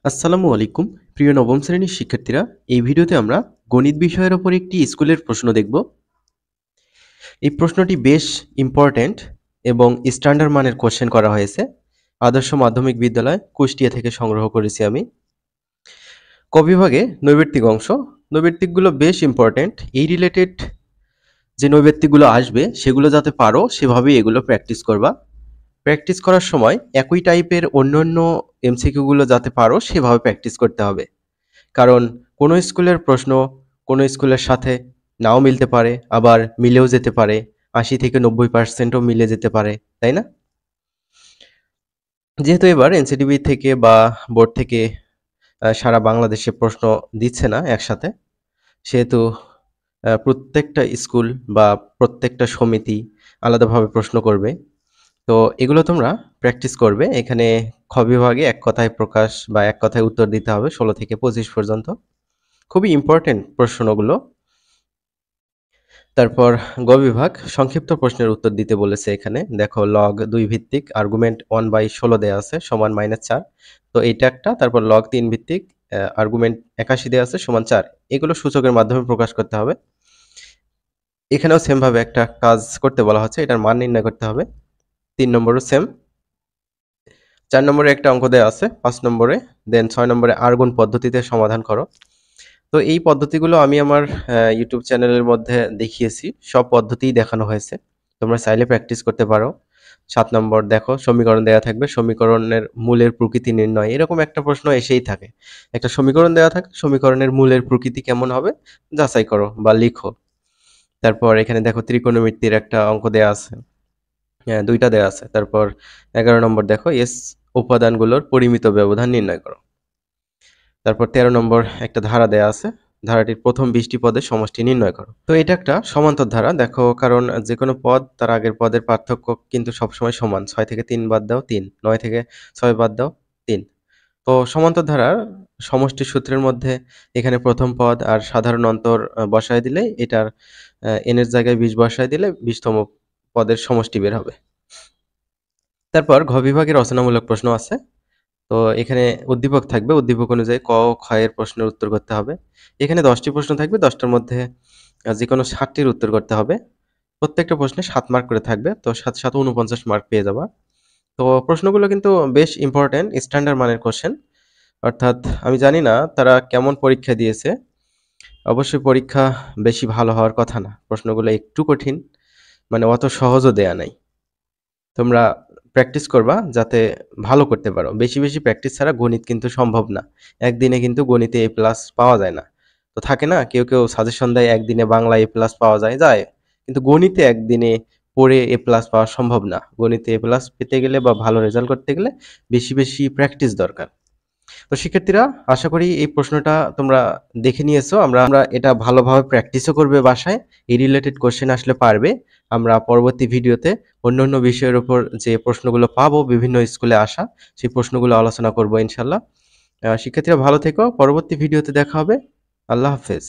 আসসালামু আলাইকুম প্রিয় নবম শ্রেণীর শিক্ষার্থীরা। এই ভিডিওতে আমরা গণিত বিষয়ের ওপর একটি স্কুলের প্রশ্ন দেখব। এই প্রশ্নটি বেশ ইম্পর্ট্যান্ট এবং স্ট্যান্ডার্ড মানের কোশ্চেন করা হয়েছে। আদর্শ মাধ্যমিক বিদ্যালয় কুষ্টিয়া থেকে সংগ্রহ করেছি আমি। ক বিভাগে নৈর্ব্যক্তিক অংশ। নৈর্ব্যক্তিকগুলো বেশ ইম্পর্ট্যান্ট। এই রিলেটেড যে নৈর্ব্যক্তিকগুলো আসবে সেগুলো যাতে পারো সেভাবেই এগুলো প্র্যাকটিস করবা। প্র্যাকটিস করার সময় একই টাইপের অন্যান্য এমসিকিউগুলো যাতে পারো সেভাবে প্র্যাকটিস করতে হবে। কারণ কোনো স্কুলের প্রশ্ন কোনো স্কুলের সাথে নাও মিলতে পারে, আবার মিলেও যেতে পারে। ৮০ থেকে ৯০%ও মিলে যেতে পারে, তাই না? যেহেতু এবার এনসিটিবি থেকে বা বোর্ড থেকে সারা বাংলাদেশে প্রশ্ন দিচ্ছে না একসাথে, সেহেতু প্রত্যেকটা স্কুল বা প্রত্যেকটা সমিতি আলাদাভাবে প্রশ্ন করবে। তো এগুলো তোমরা প্র্যাকটিস করবে। এখানে খ বিভাগে এক কথায় প্রকাশ বা এক কথায় উত্তর দিতে হবে ১৬ থেকে ২৫ পর্যন্ত। খুবই ইম্পর্টেন্ট প্রশ্নগুলো। তারপর গ বিভাগ সংক্ষিপ্ত প্রশ্নের উত্তর দিতে বলেছে এখানে। দেখো লগ ২ ভিত্তিক আর্গুমেন্ট 1/16 দেয়া আছে সমান -4। তো এইটা একটা। তারপর লগ ৩ ভিত্তিক আর্গুমেন্ট ৮১ দেয়া আছে সমান ৪। এগুলো সূচকের মাধ্যমে প্রকাশ করতে হবে। এখানেও সেম ভাবে একটা কাজ করতে বলা হচ্ছে, এটার মান নির্ণয় করতে হবে। ৩ নম্বরও সেম। ৪ নম্বরে একটা অঙ্ক দেয়া আছে, ৫ নম্বরে, দেন ৬ নম্বরে আর্গুন পদ্ধতিতে সমাধান করো। তো এই পদ্ধতিগুলো আমি আমার ইউটিউব চ্যানেলের মধ্যে দেখিয়েছি। সব পদ্ধতিই দেখানো হয়েছে। তোমরা চাইলে প্র্যাকটিস করতে পারো। ৭ নম্বর দেখো সমীকরণ দেয়া থাকবে, সমীকরণের মূলের প্রকৃতি নির্ণয়। এরকম একটা প্রশ্ন এসেই থাকে। একটা সমীকরণ দেয়া থাকে, সমীকরণের মূলের প্রকৃতি কেমন হবে যাচাই করো বা লিখো। তারপর এখানে দেখো ত্রিকোণমিতির একটা অঙ্ক দেয়া আছে। ২টা দেয়া আছে। তারপর ১১ নম্বর দেখো এস উপাদানগুলোর পরিমিত ব্যবধান নির্ণয় করো। তারপর ১৩ নম্বর একটা ধারা দেয়া আছে। ধারাটির প্রথম ২০টি পদের সমষ্টি নির্ণয় করো। তো এটা একটা সমান্তর ধারা। দেখো কারণ যেকোনো পদ তার আগের পদের পার্থক্য কিন্তু সবসময় সমান। ৬ থেকে ৩ বাদ দাও ৩, ৯ থেকে ৬ বাদ দাও ৩। তো সমান্তর ধারার সমষ্টির সূত্রের মধ্যে এখানে প্রথম পদ আর সাধারণ অন্তর বসায় দিলে এটার n এর জায়গায় ২০ বসায় দিলে ২০তম পদের সমষ্টি বের হবে। তারপর ঘ বিভাগের রচনামূলক প্রশ্ন আছে। তো এখানে উদ্দীপক থাকবে। উদ্দীপক অনুযায়ী ক ও খ এর প্রশ্নের উত্তর করতে হবে। এখানে ১০টি প্রশ্ন থাকবে। ১০টার মধ্যে যেকোনো ৭টির উত্তর করতে হবে। প্রত্যেকটা প্রশ্নে ৭ মার্ক করে থাকবে। তো ৭, ৭ ৪৯ মার্ক পেয়ে যাবা। তো প্রশ্নগুলো কিন্তু বেশ ইম্পোর্টেন্ট, স্ট্যান্ডার্ড মানের কোশ্চেন। অর্থাৎ আমি জানি না তারা কেমন পরীক্ষা দিয়েছে। অবশ্যই পরীক্ষা বেশি ভালো হওয়ার কথা না। প্রশ্নগুলো একটু কঠিন, মানে অত সহজও দেয়া নাই। তোমরা প্র্যাকটিস করবা যাতে ভালো করতে পারো। বেশি, বেশি প্র্যাকটিস ছাড়া গণিত কিন্তু সম্ভব না। একদিনে কিন্তু গণিতে A+ পাওয়া যায় না। তো থাকে না কেউ, কেউ সাজেশন দেয় একদিনে বাংলায় A+ পাওয়া যায়, যায়। কিন্তু গণিতে একদিনে পড়ে A+ পাওয়া সম্ভব না। গণিতে A+ পেতে গেলে বা ভালো রেজাল্ট করতে গেলে বেশি, বেশি প্র্যাকটিস দরকার। তো শিক্ষার্থীরা আশা করি এই প্রশ্নটা তোমরা দেখে নিয়েছো। আমরা এটা ভালোভাবে প্র্যাকটিসও করবে বাসায়। এই রিলেটেড কোশ্চেন আসলে পারবে। আমরা পরবর্তী ভিডিওতে অন্যান্য বিষয়ের উপর যে প্রশ্নগুলো পাবো বিভিন্ন স্কুলে আসা, সেই প্রশ্নগুলো আলোচনা করব ইনশাল্লাহ। শিক্ষার্থীরা ভালো থেকো। পরবর্তী ভিডিওতে দেখা হবে। আল্লাহ হাফেজ।